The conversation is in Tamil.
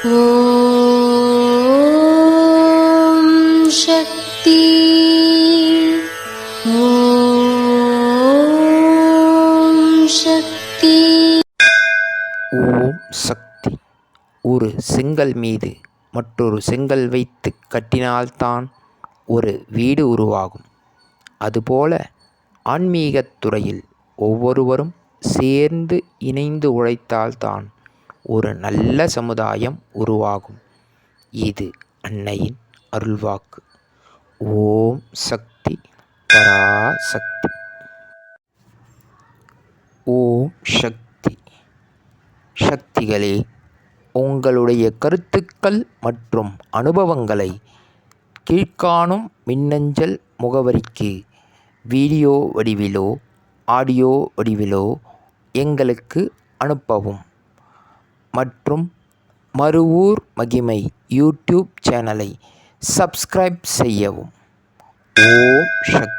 ஓம் சக்தி. ஓம் சக்தி. ஓம் சக்தி. ஒரு செங்கல் மீது மற்றொரு செங்கல் வைத்து கட்டினால்தான் ஒரு வீடு உருவாகும். அதுபோல ஆன்மீகத் துறையில் ஒவ்வொருவரும் சேர்ந்து இணைந்து உழைத்தால்தான் ஒரு நல்ல சமுதாயம் உருவாகும். இது அன்னையின் அருள்வாக்கு. ஓம் சக்தி பராசக்தி. ஓம் சக்தி. சக்திகளே, உங்களுடைய கருத்துக்கள் மற்றும் அனுபவங்களை கீழ்காணும் மின்னஞ்சல் முகவரிக்கு வீடியோ வடிவிலோ ஆடியோ வடிவிலோ எங்களுக்கு அனுப்பவும். மற்றும் மறுவூர் மகிமை யூடியூப் சேனலை சப்ஸ்கிரைப் செய்யவும். ஓம் சக்தி.